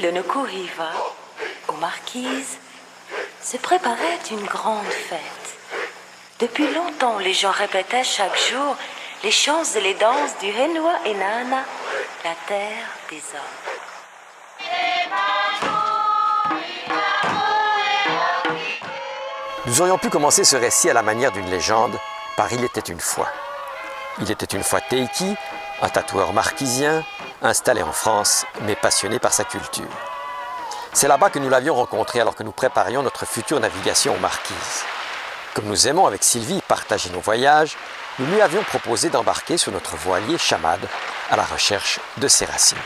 de Nukuhiva, aux Marquises, se préparait une grande fête. Depuis longtemps, les gens répétaient chaque jour les chants et les danses du Henua Enana, la terre des hommes. Nous aurions pu commencer ce récit à la manière d'une légende par Il était une fois. Il était une fois Teiki, un tatoueur marquisien, installé en France, mais passionné par sa culture. C'est là-bas que nous l'avions rencontré alors que nous préparions notre future navigation aux Marquises. Comme nous aimons avec Sylvie partager nos voyages, nous lui avions proposé d'embarquer sur notre voilier Chamad à la recherche de ses racines.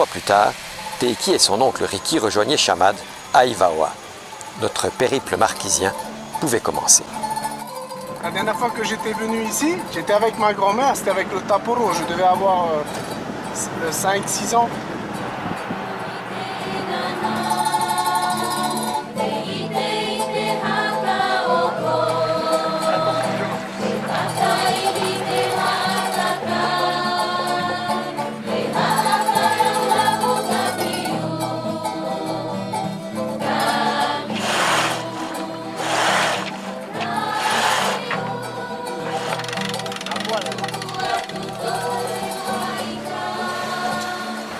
Plus tard, Teiki et son oncle Riki rejoignaient Chamad à Ivaoa. Notre périple marquisien pouvait commencer. La dernière fois que j'étais venu ici, j'étais avec ma grand-mère, c'était avec le Taporo, je devais avoir 5-6 ans.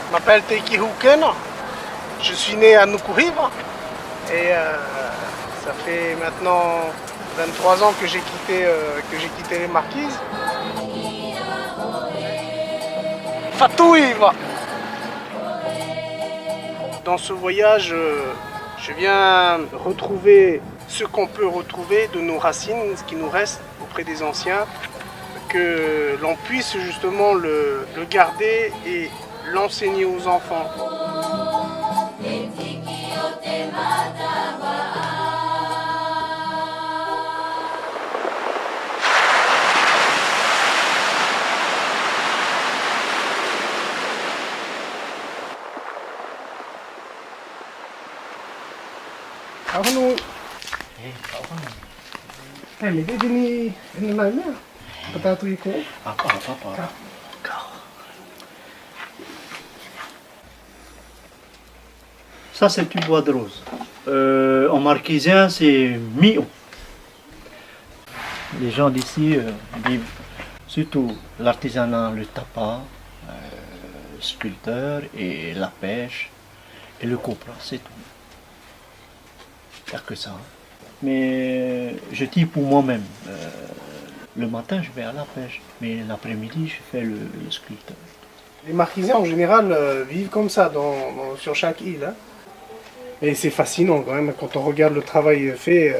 Je m'appelle Teiki Hukena, je suis né à Nukuhiva et ça fait maintenant 23 ans que j'ai quitté les Marquises. Fatouiva! Dans ce voyage, je viens retrouver ce qu'on peut retrouver de nos racines, ce qui nous reste auprès des anciens, que l'on puisse justement le garder et l'enseigner aux enfants. Ako may din ni namin. Patatuloy ko. Apa. Ça, c'est du bois de rose. En marquisien, c'est mio. Les gens d'ici vivent surtout l'artisanat, le tapas, le sculpteur et la pêche et le copra, c'est tout. Il n'y a que ça. Mais je dis pour moi-même, le matin, je vais à la pêche, mais l'après-midi, je fais le sculpteur. Les Marquisiens, en général, vivent comme ça sur chaque île. Hein. Et c'est fascinant quand même, quand on regarde le travail fait.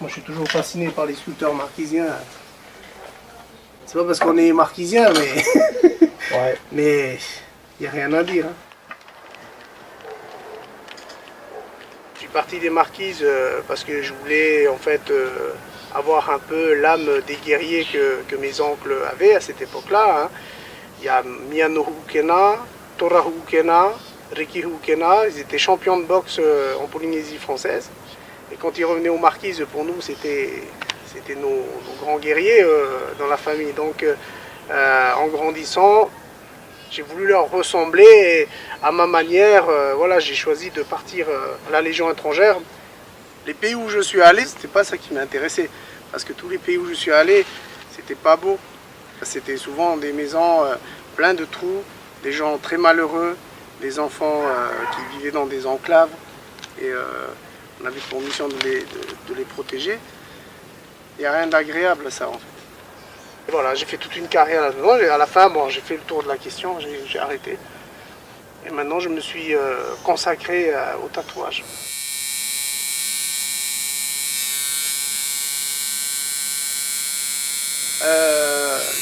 Moi, je suis toujours fasciné par les sculpteurs marquisiens. C'est pas parce qu'on est marquisien, mais ouais. Mais il n'y a rien à dire. Hein. Je suis parti des Marquises parce que je voulais en fait avoir un peu l'âme des guerriers que mes oncles avaient à cette époque-là. Hein. Il y a Miyano Hukena, Torahu Hukena, Riki Hukena, ils étaient champions de boxe en Polynésie française. Et quand ils revenaient aux Marquises, pour nous, c'était nos grands guerriers dans la famille. Donc, en grandissant, j'ai voulu leur ressembler et à ma manière. Voilà, j'ai choisi de partir à la Légion étrangère. Les pays où je suis allé, c'était pas ça qui m'intéressait. Parce que tous les pays où je suis allé, c'était pas beau. C'était souvent des maisons pleines de trous, des gens très malheureux, des enfants qui vivaient dans des enclaves. Et on avait pour mission de les protéger. Il n'y a rien d'agréable à ça en fait. Et voilà, j'ai fait toute une carrière là-dedans. À la fin, bon, j'ai fait le tour de la question, j'ai arrêté. Et maintenant, je me suis consacré au tatouage.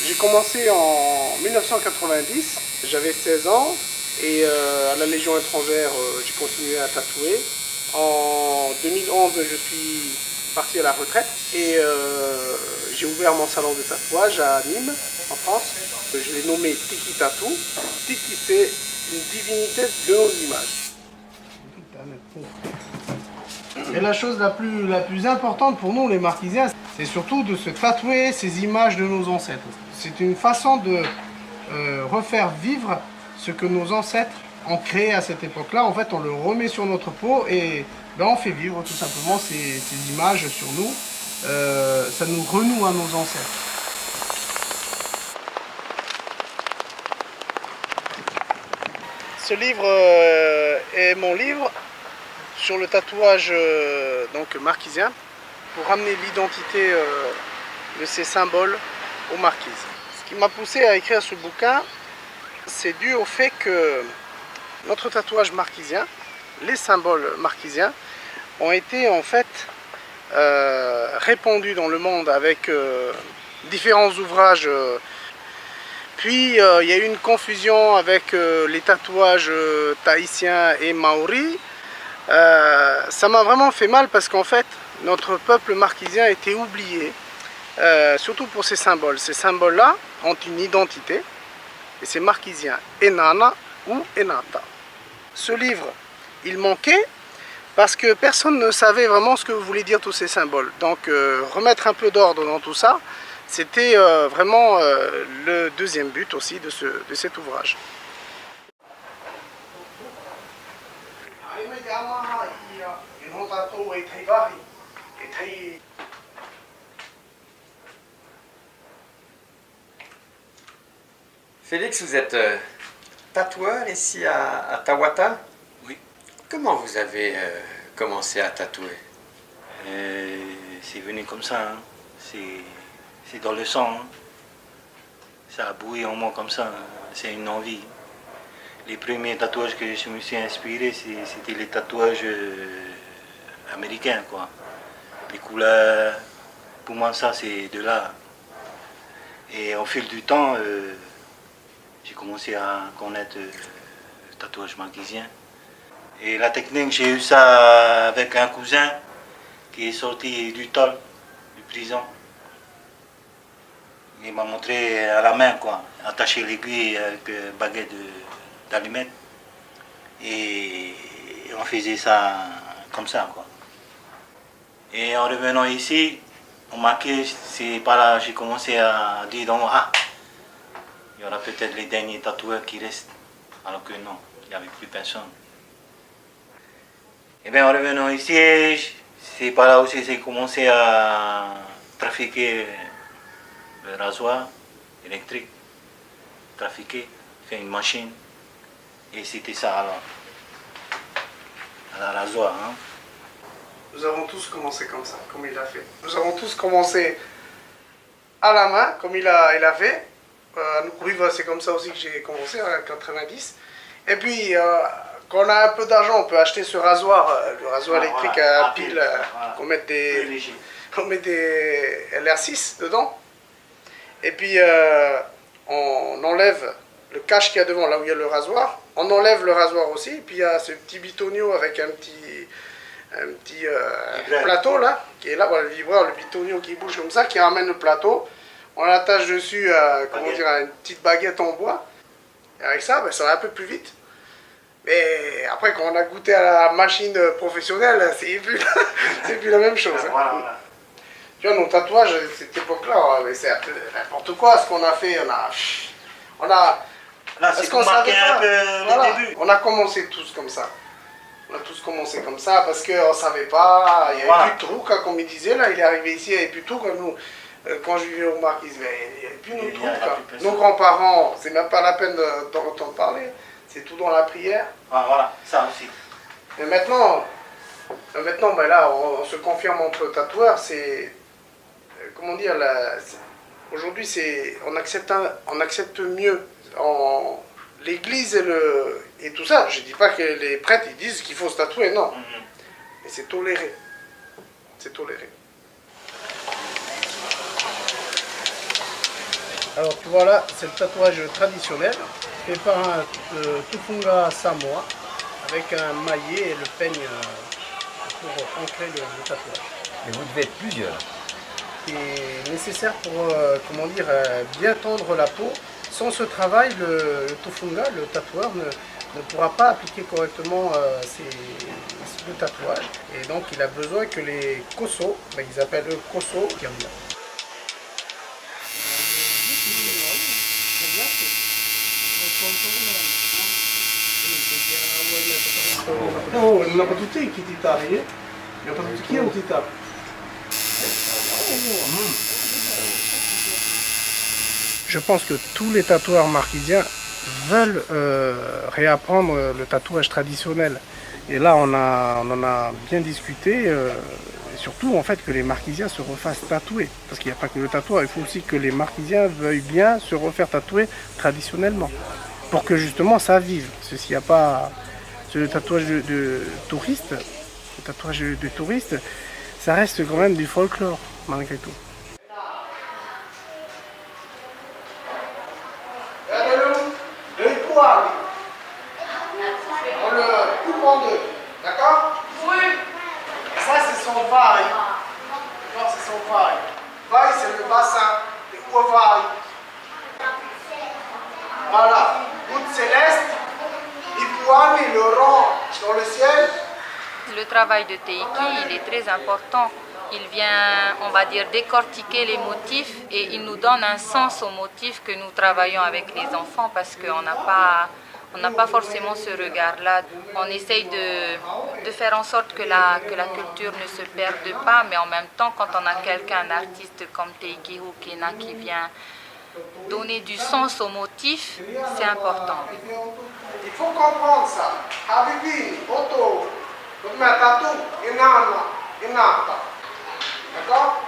J'ai commencé en 1990, j'avais 16 ans et à la Légion étrangère, j'ai continué à tatouer. En 2011, je suis parti à la retraite et j'ai ouvert mon salon de tatouage à Nîmes, en France. Je l'ai nommé Tiki Tatou. Tiki, c'est une divinité de nos images. Et la chose la plus importante pour nous, les Marquisiens, c'est surtout de se tatouer ces images de nos ancêtres. C'est une façon de refaire vivre ce que nos ancêtres ont créé à cette époque-là. En fait, on le remet sur notre peau et on fait vivre tout simplement ces images sur nous. Ça nous renoue à nos ancêtres. Ce livre est mon livre sur le tatouage donc marquisien pour ramener l'identité de ces symboles aux marquises. Ce qui m'a poussé à écrire ce bouquin, c'est dû au fait que notre tatouage marquisien, les symboles marquisiens, ont été en fait répandus dans le monde avec différents ouvrages. Puis il y a eu une confusion avec les tatouages tahitiens et maoris. Ça m'a vraiment fait mal parce qu'en fait, notre peuple marquisien a été oublié, surtout pour ces symboles. Ces symboles-là ont une identité, et c'est marquisien, Enana ou Enata. Ce livre, il manquait parce que personne ne savait vraiment ce que voulaient dire tous ces symboles. Donc remettre un peu d'ordre dans tout ça, c'était vraiment le deuxième but aussi de cet ouvrage. Félix, vous êtes tatoueur ici à Tawata? Oui. Comment vous avez commencé à tatouer? C'est venu comme ça, hein. C'est dans le sang. Hein. Ça a bouillé en moi comme ça, hein. C'est une envie. Les premiers tatouages que je me suis inspiré, c'était les tatouages américains, quoi. Les couleurs, pour moi ça c'est de là. Et au fil du temps, j'ai commencé à connaître le tatouage marquisien. Et la technique, j'ai eu ça avec un cousin qui est sorti du tol, du prison. Il m'a montré à la main, quoi, attacher l'aiguille avec une baguette d'allumettes. Et on faisait ça comme ça, quoi. Et en revenant ici, on marquait, c'est par là j'ai commencé à dire donc, il y aura peut-être les derniers tatoueurs qui restent. Alors que non, il n'y avait plus personne. Et bien en revenant ici, c'est par là aussi j'ai commencé à trafiquer le rasoir électrique. Trafiquer, faire une machine. Et c'était ça alors. À la rasoir. Hein. Nous avons tous commencé comme ça, comme il a fait. Nous avons tous commencé à la main, comme il a fait. À Nukuhiva, c'est comme ça aussi que j'ai commencé, en 90. Et puis, quand on a un peu d'argent, on peut acheter ce rasoir, le rasoir électrique à pile, voilà. qu'on mette des LR6 dedans. Et puis, on enlève le cache qu'il y a devant, là où il y a le rasoir. On enlève le rasoir aussi. Et puis, il y a ce petit bitonio avec un petit plateau là, qui est là, voilà, le vibreur, le bitonio qui bouge comme ça, qui ramène le plateau. On l'attache dessus comment dire, à une petite baguette en bois. Et avec ça, ça va un peu plus vite. Mais après, quand on a goûté à la machine professionnelle, c'est plus la même chose. Voilà, Hein. voilà. Tu vois, nos tatouages, à cette époque-là, c'est un peu n'importe quoi ce qu'on a fait. On a Là, parce c'est qu'on pour marquer savait un pas. peu Voilà. le début. On a commencé tous comme ça. On a tous commencé comme ça parce qu'on ne savait pas, il n'y avait Voilà. plus de trous, comme il disait, là, il est arrivé ici, il n'y avait plus de trous comme nous. Quand je vivais au Marquise, il n'y avait plus de Il y trous. a quoi. plus personne. Nos grands-parents, c'est même pas la peine d'en entendre parler, c'est tout dans la prière. Voilà, ça aussi. Mais maintenant là, on se confirme entre tatoueurs, c'est, comment dire, aujourd'hui, on accepte mieux l'église et tout ça. Je ne dis pas que les prêtres ils disent qu'il faut se tatouer, non. Mais c'est toléré. C'est toléré. Alors tu vois là, c'est le tatouage traditionnel fait par un Tufunga Samoa avec un maillet et le peigne pour ancrer le tatouage. Et vous devez être plusieurs. Qui est nécessaire pour comment dire, bien tendre la peau Sans ce travail, le Tofunga, le tatoueur, ne pourra pas appliquer correctement le tatouage. Et donc il a besoin que les koso, ils appellent eux koso, qui en viennent. Oh, non pas tutti qui t'arrive, il n'y a pas tutti qui ont tita. Je pense que tous les tatoueurs marquisiens veulent réapprendre le tatouage traditionnel. Et là, on en a bien discuté. Et surtout, en fait, que les marquisiens se refassent tatouer. Parce qu'il n'y a pas que le tatouage, il faut aussi que les marquisiens veuillent bien se refaire tatouer traditionnellement. Pour que justement ça vive. Parce que s'il n'y a pas le tatouage de touristes, ça reste quand même du folklore, malgré tout. On le coupe en deux, d'accord? Oui. Ça c'est son vaille. D'accord, c'est son vaille. Vaille c'est le bassin, le vaille. Voilà, goutte céleste, Ipuan et le rang dans le ciel. Le travail de Teiki, il est très important. Il vient, on va dire, décortiquer les motifs et il nous donne un sens aux motifs que nous travaillons avec les enfants parce qu'on n'a pas forcément ce regard-là. On essaye de faire en sorte que la culture ne se perde pas, mais en même temps, quand on a quelqu'un, un artiste comme Teiki Hukena qui vient donner du sens aux motifs, c'est important. Il faut comprendre ça. Habibi, Otto, Tatou, Inata. D'accord?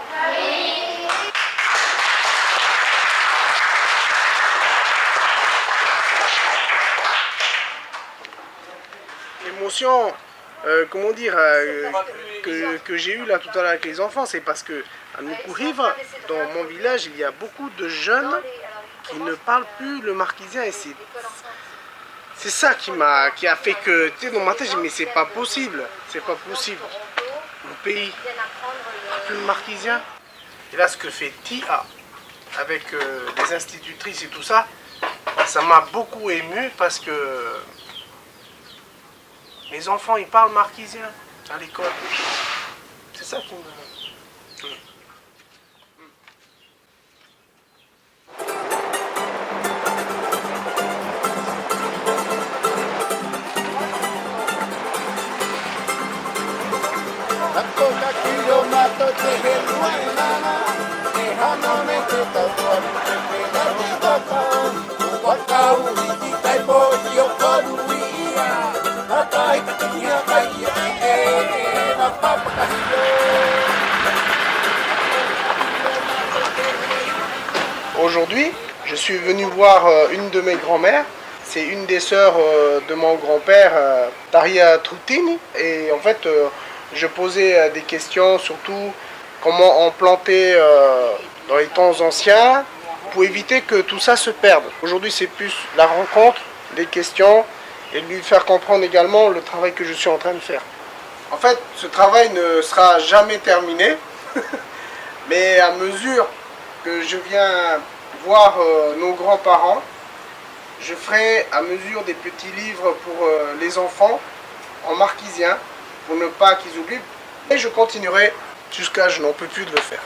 L'émotion, comment dire, que j'ai eue là tout à l'heure avec les enfants, c'est parce que à Nukuhiva, dans mon village, il y a beaucoup de jeunes qui ne parlent plus le marquisien et c'est ça qui a fait que, tu sais, dans ma tête, j'ai dit, mais c'est pas possible. Mon pays n'a plus le marquisien. Et là, ce que fait TIA avec les institutrices et tout ça, ça m'a beaucoup ému parce que les enfants, ils parlent marquisien à l'école. C'est ça qui me... Aujourd'hui, je suis venu voir une de mes grand-mères. C'est une des sœurs de mon grand-père, Taria Troutini. Et en fait, je posais des questions, surtout comment on plantait dans les temps anciens pour éviter que tout ça se perde. Aujourd'hui, c'est plus la rencontre, des questions et lui faire comprendre également le travail que je suis en train de faire. En fait, ce travail ne sera jamais terminé, mais à mesure que je viens voir nos grands-parents, je ferai à mesure des petits livres pour les enfants en marquisien, pour ne pas qu'ils oublient, et je continuerai jusqu'à je n'en peux plus de le faire.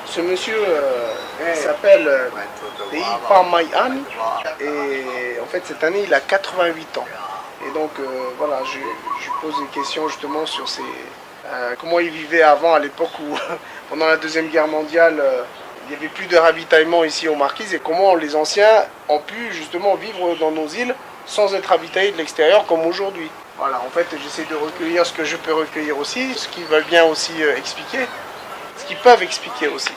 Ce monsieur s'appelle Dei Pamayan et en fait cette année il a 88 ans. Et donc voilà, je pose des questions justement sur comment il vivait avant, à l'époque où pendant la Deuxième Guerre mondiale il n'y avait plus de ravitaillement ici aux Marquises et comment les anciens ont pu justement vivre dans nos îles sans être ravitaillés de l'extérieur comme aujourd'hui. Voilà, en fait j'essaie de recueillir ce que je peux recueillir aussi, ce qu'ils veulent bien aussi expliquer, ce qu'ils peuvent expliquer aussi.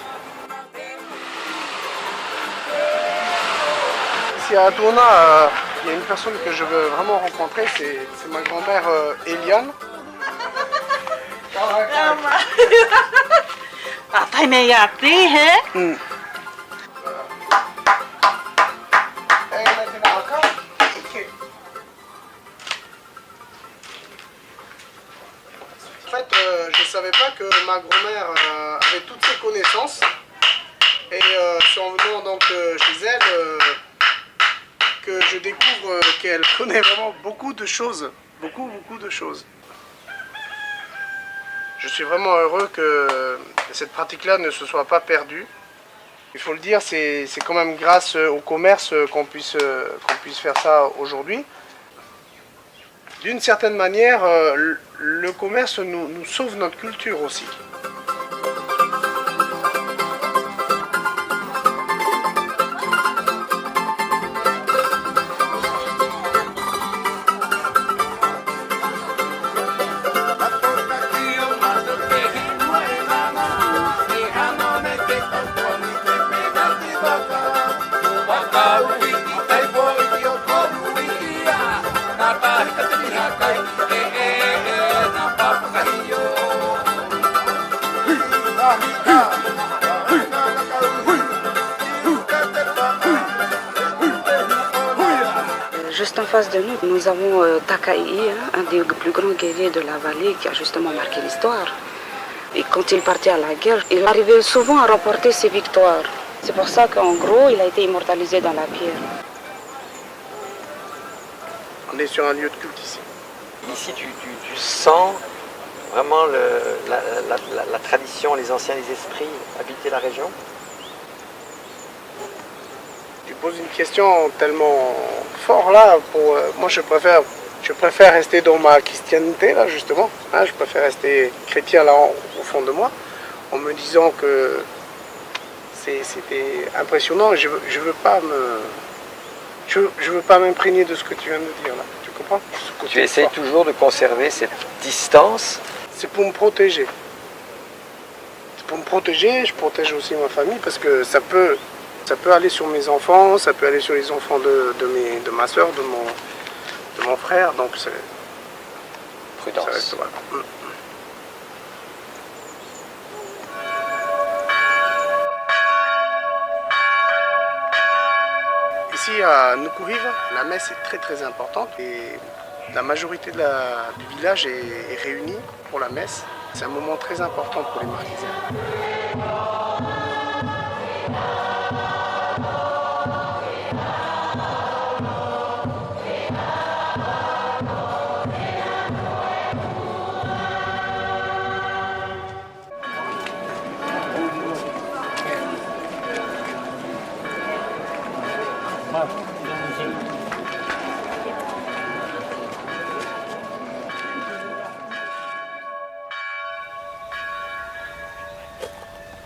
Ici à Tourna, il y a une personne que je veux vraiment rencontrer, c'est ma grand-mère Eliane. savais pas que ma grand-mère avait toutes ces connaissances. Et c'est en venant donc chez elle que je découvre qu'elle connaît vraiment beaucoup de choses. Beaucoup de choses. Je suis vraiment heureux que cette pratique-là ne se soit pas perdue. Il faut le dire, c'est quand même grâce au commerce qu'on puisse faire ça aujourd'hui. D'une certaine manière, le commerce nous sauve notre culture aussi. Juste en face de nous, nous avons Takaï, un des plus grands guerriers de la vallée qui a justement marqué l'histoire. Et quand il partait à la guerre, il arrivait souvent à remporter ses victoires. C'est pour ça qu'en gros, il a été immortalisé dans la pierre. On est sur un lieu de culte ici. Ici, tu sens vraiment la tradition, les anciens, les esprits habiter la région? Tu poses une question tellement forte là. Moi, je préfère rester dans ma christianité là, justement. Hein, je préfère rester chrétien là au fond de moi, en me disant que c'était impressionnant. Je veux pas m'imprégner de ce que tu viens de dire là. Tu comprends? Tu essayes toujours de conserver cette distance? C'est pour me protéger. C'est pour me protéger. Je protège aussi ma famille parce que ça peut aller sur mes enfants, ça peut aller sur les enfants de ma soeur, de mon frère. Donc c'est Prudence. ça reste, voilà. Ici à Nukuhiva, la messe est très très importante et la majorité du village est réunie pour la messe. C'est un moment très important pour les Marquisiens.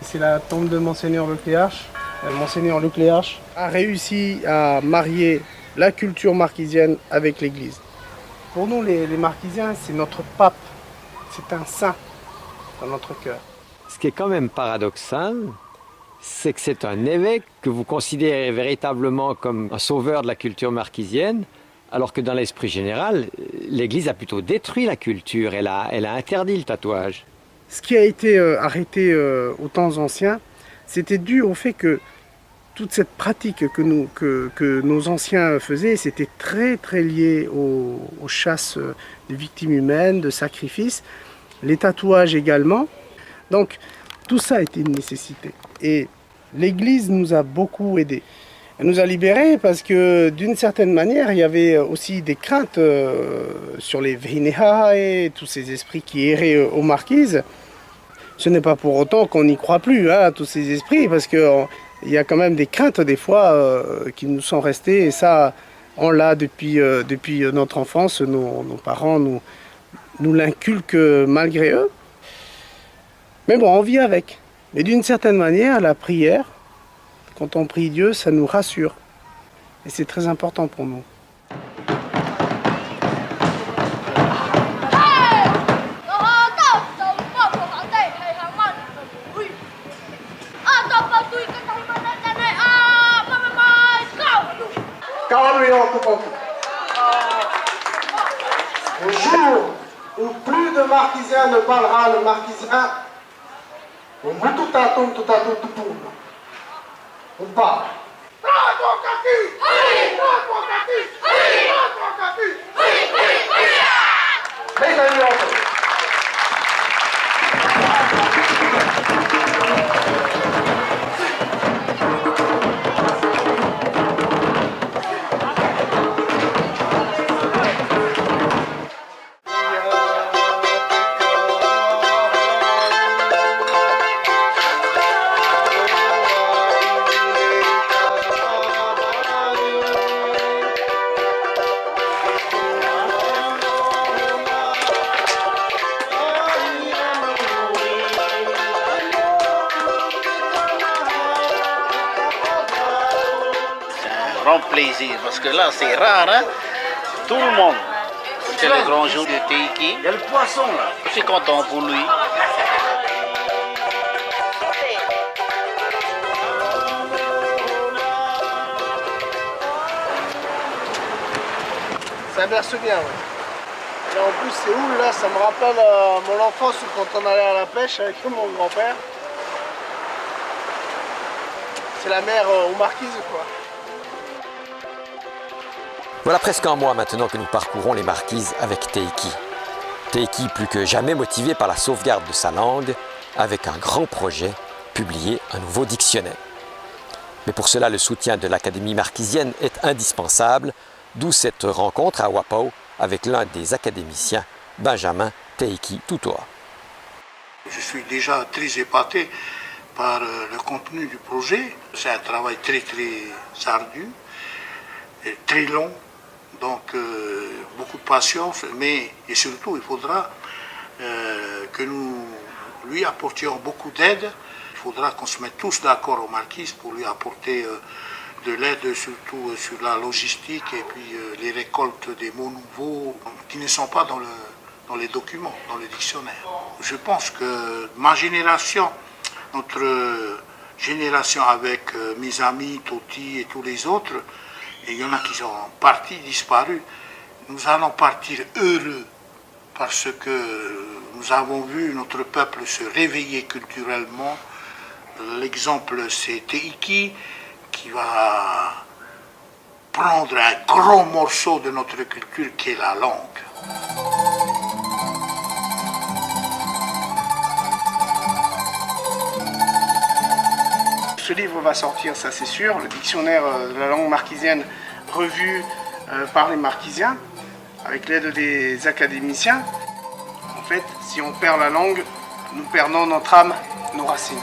C'est la tombe de Monseigneur Lecléarche. Monseigneur Lecléarche a réussi à marier la culture marquisienne avec l'Église. Pour nous, les Marquisiens, c'est notre pape. C'est un saint dans notre cœur. Ce qui est quand même paradoxal, c'est que c'est un évêque que vous considérez véritablement comme un sauveur de la culture marquisienne, alors que dans l'esprit général, l'Église a plutôt détruit la culture, elle a interdit le tatouage. Ce qui a été arrêté aux temps anciens, c'était dû au fait que toute cette pratique que nos anciens faisaient, c'était très très lié aux chasses de victimes humaines, de sacrifices, les tatouages également. Donc tout ça a été une nécessité. Et l'Église nous a beaucoup aidés. Elle nous a libérés parce que d'une certaine manière, il y avait aussi des craintes sur les Vehineha et tous ces esprits qui erraient aux marquises. Ce n'est pas pour autant qu'on n'y croit plus, hein, tous ces esprits, parce qu'il y a quand même des craintes des fois qui nous sont restées. Et ça, on l'a depuis notre enfance, nos parents nous l'inculquent malgré eux. Mais bon, on vit avec. Mais d'une certaine manière, la prière, quand on prie Dieu, ça nous rassure. Et c'est très important pour nous. Le jour où plus de Marquisiens ne parlera le Marquisien, on parle. Make a grand plaisir, parce que là, c'est rare, hein? Tout le monde. C'est le grand jour de Teiki. Il y a le poisson, là. Je suis content pour lui. Ça berce bien, ouais. Et en plus, c'est où là? Ça me rappelle mon enfance quand on allait à la pêche avec mon grand-père. C'est la mer aux Marquises, quoi. Voilà presque un mois maintenant que nous parcourons les Marquises avec Teiki. Teiki plus que jamais motivé par la sauvegarde de sa langue, avec un grand projet, publier un nouveau dictionnaire. Mais pour cela, le soutien de l'Académie marquisienne est indispensable, d'où cette rencontre à Wapau avec l'un des académiciens, Benjamin Teiki Tutoa. Je suis déjà très épaté par le contenu du projet. C'est un travail très ardu, et très long, donc beaucoup de patience, mais et surtout il faudra que nous lui apportions beaucoup d'aide. Il faudra qu'on se mette tous d'accord aux Marquises pour lui apporter de l'aide, surtout sur la logistique et puis les récoltes des mots nouveaux qui ne sont pas dans les documents, dans le dictionnaire. Je pense que ma génération, notre génération avec mes amis, Toti et tous les autres, et il y en a qui sont en partie disparus, nous allons partir heureux parce que nous avons vu notre peuple se réveiller culturellement. L'exemple, c'est Teiki qui va prendre un grand morceau de notre culture qui est la langue. Ce livre va sortir, ça c'est sûr, le dictionnaire de la langue marquisienne revu par les marquisiens, avec l'aide des académiciens. En fait, si on perd la langue, nous perdons notre âme, nos racines.